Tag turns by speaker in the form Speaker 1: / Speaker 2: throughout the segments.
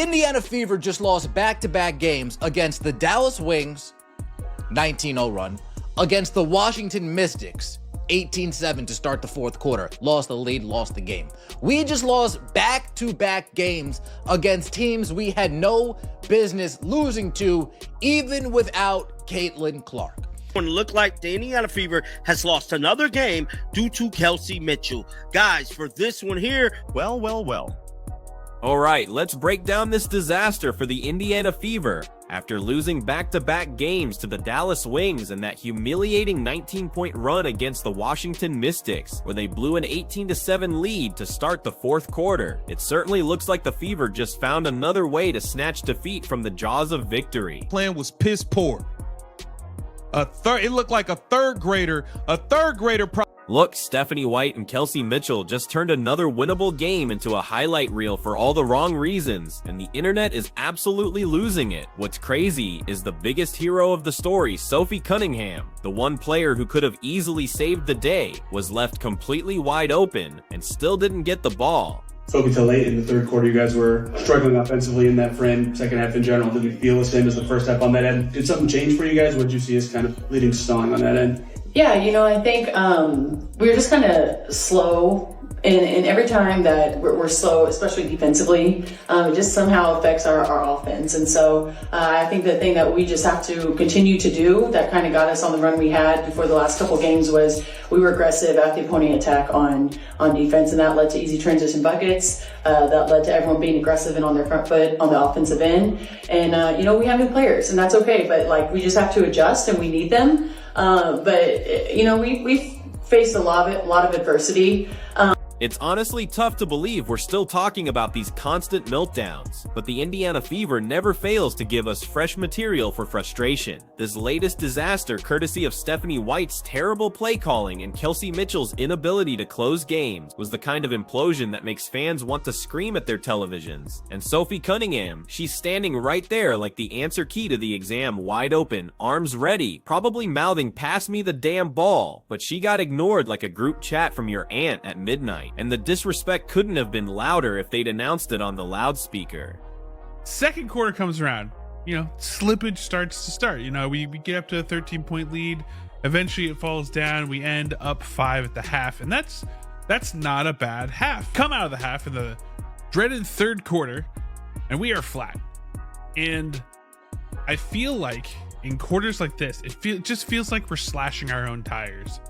Speaker 1: Indiana Fever just lost back-to-back games against the Dallas Wings, 19-0 run, against the Washington Mystics, 18-7 to start the fourth quarter. Lost the lead, lost the game. We just lost back-to-back games against teams we had no business losing to, even without Caitlin Clark.
Speaker 2: It looked like the Indiana Fever has lost another game due to Kelsey Mitchell. Guys, for this one here, well.
Speaker 3: All right, let's break down this disaster for the Indiana Fever. After losing back-to-back games to the Dallas Wings and that humiliating 19-point run against the Washington Mystics, where they blew an 18-7 lead to start the fourth quarter, it certainly looks like the Fever just found another way to snatch defeat from the jaws of victory.
Speaker 4: Plan was piss poor. It looked like a third grader.
Speaker 3: Look, Stephanie White and Kelsey Mitchell just turned another winnable game into a highlight reel for all the wrong reasons, and the internet is absolutely losing it. What's crazy is the biggest hero of the story, Sophie Cunningham, the one player who could have easily saved the day, was left completely wide open and still didn't get the ball.
Speaker 5: Spoke until late in the third quarter. You guys were struggling offensively in that frame. Second half in general didn't feel the same as the first half on that end. Did something change for you guys? What did you see as kind of leading song on that end?
Speaker 6: Yeah, I think we were just kind of slow. And every time that we're slow, especially defensively, it just somehow affects our offense. And so I think the thing that we just have to continue to do that kind of got us on the run we had before the last couple games was we were aggressive at the opponent attack on defense, and that led to easy transition buckets. That led to everyone being aggressive and on their front foot on the offensive end. And, we have new players, and that's okay. But, we just have to adjust, and we need them. We've faced a lot of adversity.
Speaker 3: It's honestly tough to believe we're still talking about these constant meltdowns, but the Indiana Fever never fails to give us fresh material for frustration. This latest disaster, courtesy of Stephanie White's terrible play calling and Kelsey Mitchell's inability to close games, was the kind of implosion that makes fans want to scream at their televisions. And Sophie Cunningham, she's standing right there like the answer key to the exam, wide open, arms ready, probably mouthing "pass me the damn ball," but she got ignored like a group chat from your aunt at midnight. And the disrespect couldn't have been louder if they'd announced it on the loudspeaker.
Speaker 4: Second quarter comes around, slippage starts to start. We get up to a 13-point lead. Eventually it falls down. We end up 5 at the half, and that's not a bad half. Come out of the half in the dreaded third quarter, and we are flat. And I feel like in quarters like this, it just feels like we're slashing our own tires.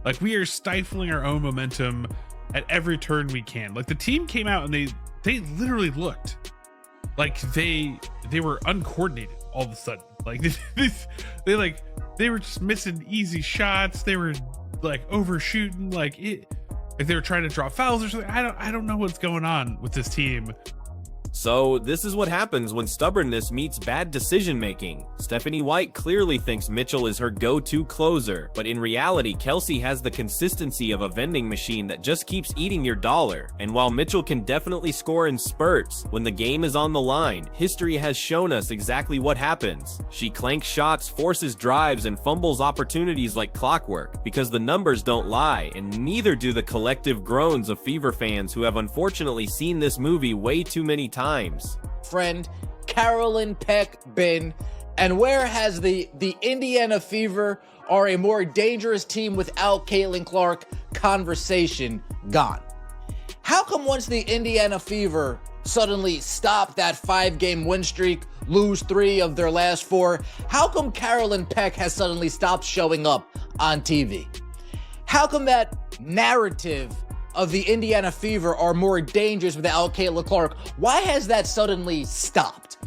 Speaker 4: Like we are stifling our own momentum at every turn we can. Like the team came out and they literally looked like they were uncoordinated all of a sudden. Like they were just missing easy shots. They were overshooting. Like they were trying to draw fouls or something. I don't know what's going on with this team.
Speaker 3: So this is what happens when stubbornness meets bad decision making. Stephanie White clearly thinks Mitchell is her go-to closer, but in reality, Kelsey has the consistency of a vending machine that just keeps eating your dollar. And while Mitchell can definitely score in spurts, when the game is on the line, history has shown us exactly what happens. She clanks shots, forces drives, and fumbles opportunities like clockwork, because the numbers don't lie, and neither do the collective groans of Fever fans who have unfortunately seen this movie way too many times.
Speaker 1: Friend Carolyn Peck been, and where has the Indiana Fever are a more dangerous team without Caitlin Clark conversation gone? How come once the Indiana Fever suddenly stop that 5-game win streak, lose 3 of their last 4, how come Carolyn Peck has suddenly stopped showing up on TV? How come that narrative of the Indiana Fever are more dangerous without Caitlin Clark? Why has that suddenly stopped?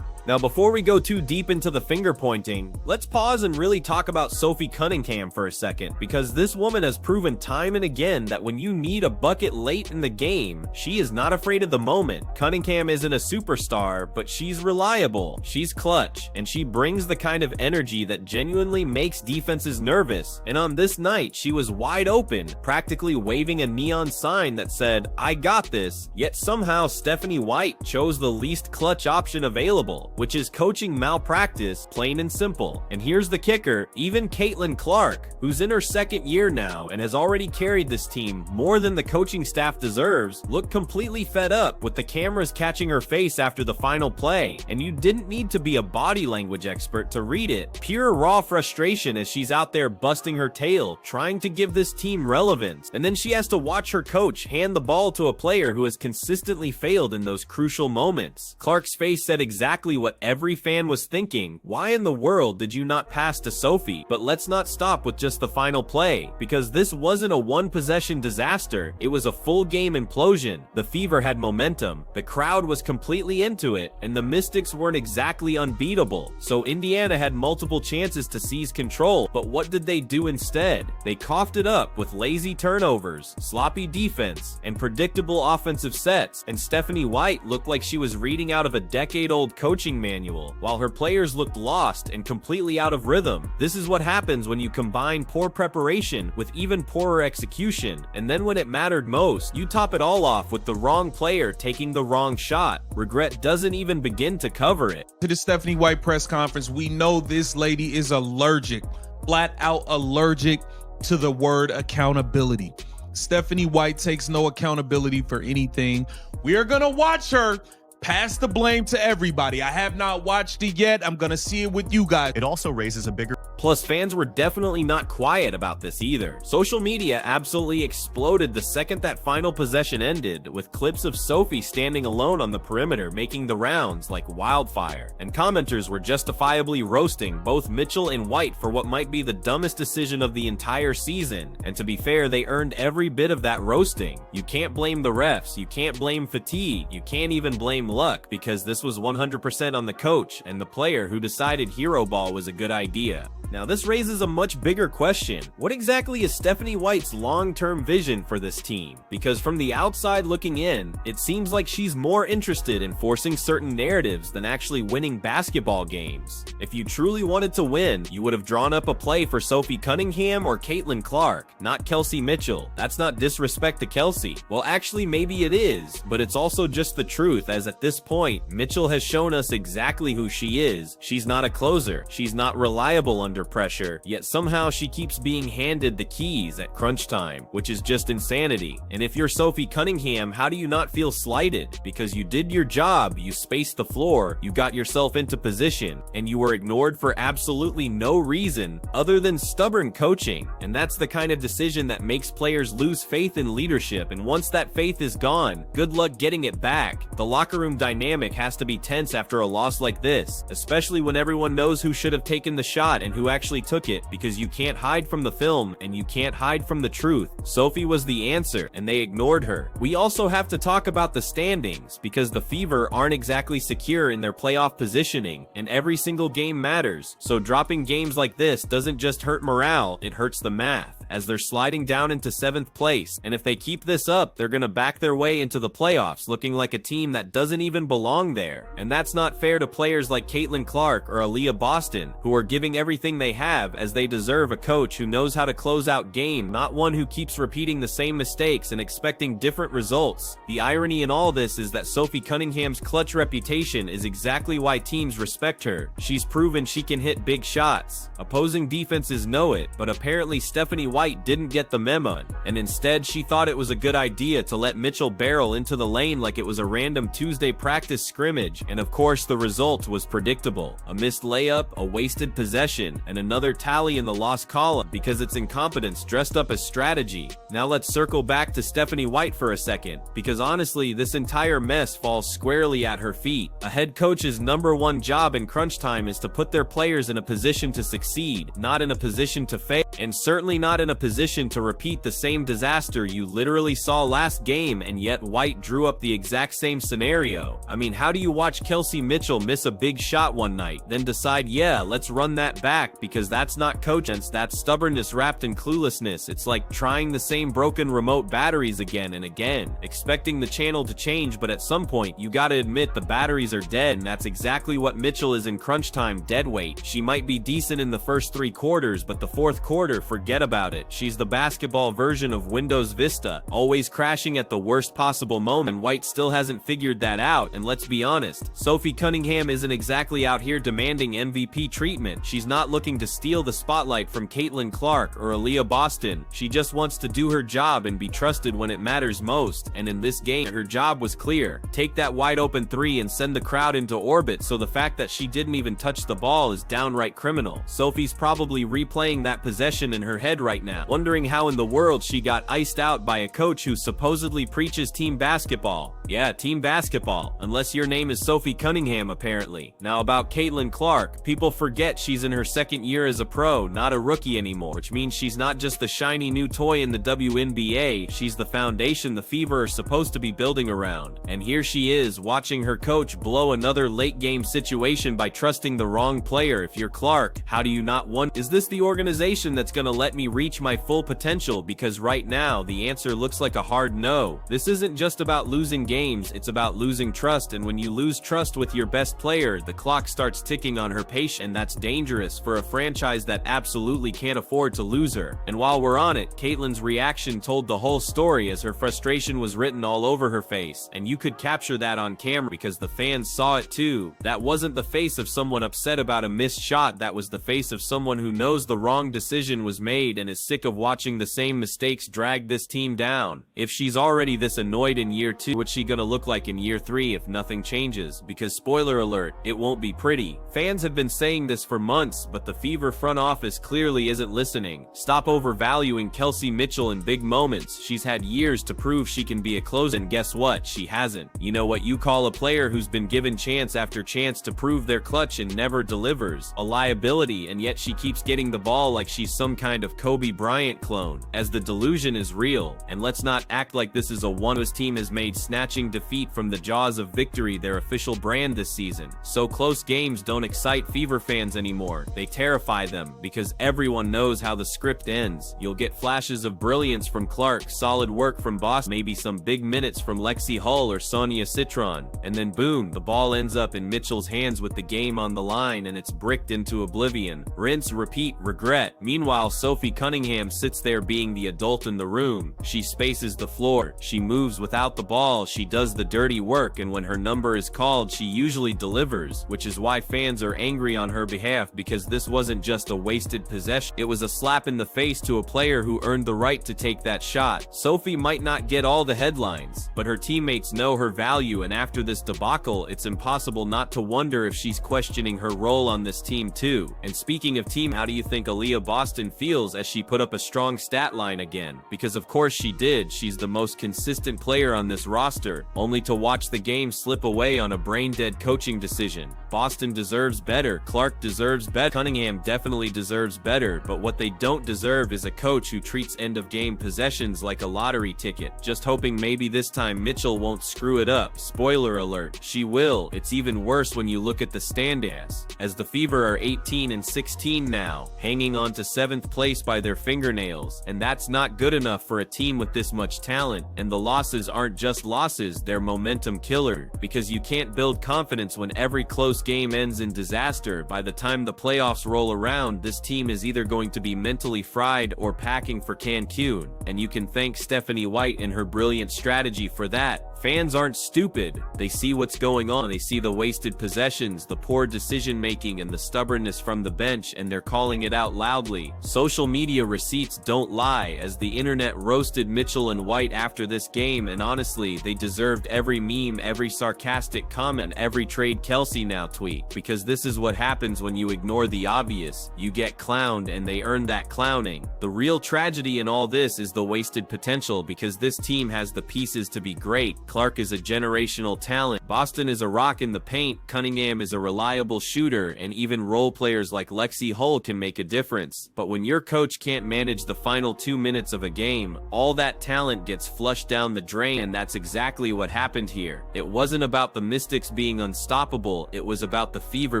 Speaker 3: Now, before we go too deep into the finger pointing, let's pause and really talk about Sophie Cunningham for a second, because this woman has proven time and again that when you need a bucket late in the game, she is not afraid of the moment. Cunningham isn't a superstar, but she's reliable, she's clutch, and she brings the kind of energy that genuinely makes defenses nervous. And on this night, she was wide open, practically waving a neon sign that said, "I got this," yet somehow Stephanie White chose the least clutch option available. which is coaching malpractice, plain and simple. And here's the kicker, even Caitlin Clark, who's in her second year now and has already carried this team more than the coaching staff deserves, looked completely fed up with the cameras catching her face after the final play. And you didn't need to be a body language expert to read it. Pure raw frustration as she's out there busting her tail, trying to give this team relevance. And then she has to watch her coach hand the ball to a player who has consistently failed in those crucial moments. Clark's face said exactly what every fan was thinking. Why in the world did you not pass to Sophie? But let's not stop with just the final play, because this wasn't a one-possession disaster, it was a full game implosion. The Fever had momentum, the crowd was completely into it, and the Mystics weren't exactly unbeatable. So Indiana had multiple chances to seize control, but what did they do instead? They coughed it up with lazy turnovers, sloppy defense, and predictable offensive sets, and Stephanie White looked like she was reading out of a decade-old coaching manual, while her players looked lost and completely out of rhythm. This is what happens when you combine poor preparation with even poorer execution, and then when it mattered most, you top it all off with the wrong player taking the wrong shot. Regret doesn't even begin to cover it.
Speaker 7: To the Stephanie White press conference, we know this lady is allergic, flat out allergic to the word accountability. Stephanie White takes no accountability for anything. We are gonna watch her pass the blame to everybody. I have not watched it yet. I'm gonna see it with you guys.
Speaker 8: It also raises a bigger...
Speaker 3: Plus, fans were definitely not quiet about this either. Social media absolutely exploded the second that final possession ended, with clips of Sophie standing alone on the perimeter making the rounds like wildfire. And commenters were justifiably roasting both Mitchell and White for what might be the dumbest decision of the entire season. And to be fair, they earned every bit of that roasting. You can't blame the refs, you can't blame fatigue, you can't even blame luck, because this was 100% on the coach and the player who decided hero ball was a good idea. Now this raises a much bigger question. What exactly is Stephanie White's long-term vision for this team? Because from the outside looking in, it seems like she's more interested in forcing certain narratives than actually winning basketball games. If you truly wanted to win, you would have drawn up a play for Sophie Cunningham or Caitlin Clark, not Kelsey Mitchell. That's not disrespect to Kelsey. Well, actually maybe it is, but it's also just the truth, as at this point, Mitchell has shown us exactly who she is. She's not a closer. She's not reliable under pressure, yet somehow she keeps being handed the keys at crunch time, which is just insanity. And if you're Sophie Cunningham, how do you not feel slighted? Because you did your job, you spaced the floor, you got yourself into position, and you were ignored for absolutely no reason other than stubborn coaching. And that's the kind of decision that makes players lose faith in leadership, and once that faith is gone, good luck getting it back. The locker room dynamic has to be tense after a loss like this, especially when everyone knows who should have taken the shot and who actually took it, because you can't hide from the film and you can't hide from the truth. Sophie was the answer and they ignored her. We also have to talk about the standings, because the Fever aren't exactly secure in their playoff positioning and every single game matters. So dropping games like this doesn't just hurt morale, it hurts the math, as they're sliding down into 7th place, and if they keep this up, they're gonna back their way into the playoffs looking like a team that doesn't even belong there. And that's not fair to players like Caitlin Clark or Aaliyah Boston, who are giving everything they have, as they deserve a coach who knows how to close out game, not one who keeps repeating the same mistakes and expecting different results. The irony in all this is that Sophie Cunningham's clutch reputation is exactly why teams respect her. She's proven she can hit big shots. Opposing defenses know it, but apparently Stephanie White didn't get the memo, and instead she thought it was a good idea to let Mitchell barrel into the lane like it was a random Tuesday practice scrimmage, and of course the result was predictable. A missed layup, a wasted possession, and another tally in the lost column, because it's incompetence dressed up as strategy. Now let's circle back to Stephanie White for a second, because honestly this entire mess falls squarely at her feet. A head coach's #1 job in crunch time is to put their players in a position to succeed, not in a position to fail, and certainly not in a position to repeat the same disaster you literally saw last game, and yet White drew up the exact same scenario. I mean, how do you watch Kelsey Mitchell miss a big shot one night, then decide, yeah, let's run that back, because that's not coaching, that's stubbornness wrapped in cluelessness. It's like trying the same broken remote batteries again and again, expecting the channel to change, but at some point you gotta admit the batteries are dead, and that's exactly what Mitchell is in crunch time, dead weight. She might be decent in the first 3 quarters, but the 4th quarter, forget about about it. She's the basketball version of Windows Vista, always crashing at the worst possible moment. White still hasn't figured that out, and let's be honest, Sophie Cunningham isn't exactly out here demanding MVP treatment. She's not looking to steal the spotlight from Caitlin Clark or Aaliyah Boston. She just wants to do her job and be trusted when it matters most, and in this game, her job was clear. Take that wide open three and send the crowd into orbit, so the fact that she didn't even touch the ball is downright criminal. Sophie's probably replaying that possession in her head right now, wondering how in the world she got iced out by a coach who supposedly preaches team basketball. Yeah, team basketball, unless your name is Sophie Cunningham apparently. Now about Caitlin Clark, people forget she's in her second year as a pro, not a rookie anymore, which means she's not just the shiny new toy in the WNBA, she's the foundation the Fever are supposed to be building around. And here she is, watching her coach blow another late game situation by trusting the wrong player. If you're Clark, how do you not want? Is this the organization that's gonna let me reach my full potential? Because right now, the answer looks like a hard no. This isn't just about losing games, it's about losing trust, and when you lose trust with your best player, the clock starts ticking on her patience, and that's dangerous for a franchise that absolutely can't afford to lose her. And while we're on it, Caitlin's reaction told the whole story as her frustration was written all over her face, and you could capture that on camera because the fans saw it too. That wasn't the face of someone upset about a missed shot, that was the face of someone who knows the wrong decision was made and is sick of watching the same mistakes drag this team down. If she's already this annoyed in year 2, what's she gonna look like in year 3 if nothing changes? Because spoiler alert, it won't be pretty. Fans have been saying this for months, but the Fever front office clearly isn't listening. Stop overvaluing Kelsey Mitchell in big moments. She's had years to prove she can be a closer, and guess what? She hasn't. You know what you call a player who's been given chance after chance to prove their clutch and never delivers? A liability, and yet she keeps getting the ball like she's some kind of Kobe Bryant clone, as the delusion is real. And let's not act like this is a one-us team has made snatching defeat from the jaws of victory their official brand this season. So close games don't excite Fever fans anymore. They terrify them, because everyone knows how the script ends. You'll get flashes of brilliance from Clark, solid work from Boston, maybe some big minutes from Lexi Hull or Sonia Citron, and then boom, the ball ends up in Mitchell's hands with the game on the line and it's bricked into oblivion. Rinse, repeat, regret. Meanwhile, Sophie Cunningham sits there being the adult in the room. She spaces the floor, she moves without the ball, she does the dirty work, and when her number is called, she usually delivers, which is why fans are angry on her behalf, because this wasn't just a wasted possession, it was a slap in the face to a player who earned the right to take that shot. Sophie might not get all the headlines, but her teammates know her value, and after this debacle, it's impossible not to wonder if she's questioning her role on this team too. And speaking of team, how do you think Aaliyah Boston feels as she put up a strong stat line again? Because of course she did, she's the most consistent player on this roster, only to watch the game slip away on a brain-dead coaching decision. Boston deserves better, Clark deserves better, Cunningham definitely deserves better, but what they don't deserve is a coach who treats end-of-game possessions like a lottery ticket, just hoping maybe this time Mitchell won't screw it up. Spoiler alert, she will. It's even worse when you look at the standings, as the Fever are 18-16 now, hanging on to 7th place by their fingernails, and that's not good enough for a team with this much talent. And the losses aren't just losses, they're momentum killer, because you can't build confidence when every close game ends in disaster. By the time the playoffs roll around, this team is either going to be mentally fried or packing for Cancun, and you can thank Stephanie White and her brilliant strategy for that. Fans aren't stupid. They see what's going on. They see the wasted possessions, the poor decision making, and the stubbornness from the bench, and they're calling it out loudly. Social media receipts don't lie, as the internet roasted Mitchell and White after this game, and honestly, they deserved every meme, every sarcastic comment, every trade Kelsey now tweet, because this is what happens when you ignore the obvious. You get clowned, and they earn that clowning. The real tragedy in all this is the wasted potential, because this team has the pieces to be great. Clark is a generational talent, Boston is a rock in the paint, Cunningham is a reliable shooter, and even role players like Lexi Hull can make a difference. But when your coach can't manage the final 2 minutes of a game, all that talent gets flushed down the drain, and that's exactly what happened here. It wasn't about the Mystics being unstoppable, it was about the Fever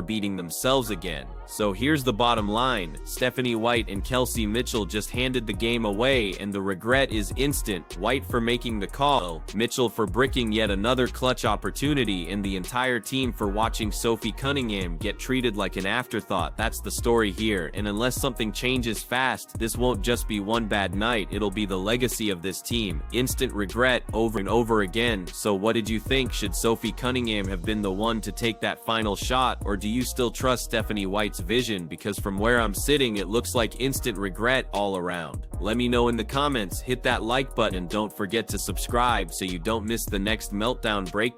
Speaker 3: beating themselves again. So here's the bottom line, Stephanie White and Kelsey Mitchell just handed the game away, and the regret is instant. White for making the call, Mitchell for bricking yet another clutch opportunity, and the entire team for watching Sophie Cunningham get treated like an afterthought. That's the story here, and unless something changes fast, this won't just be one bad night, it'll be the legacy of this team. Instant regret over and over again. So what did you think? Should Sophie Cunningham have been the one to take that final shot, or do you still trust Stephanie White's vision? Because from where I'm sitting, it looks like instant regret all around. Let me know in the comments, hit that like button, and don't forget to subscribe so you don't miss the next meltdown breakdown.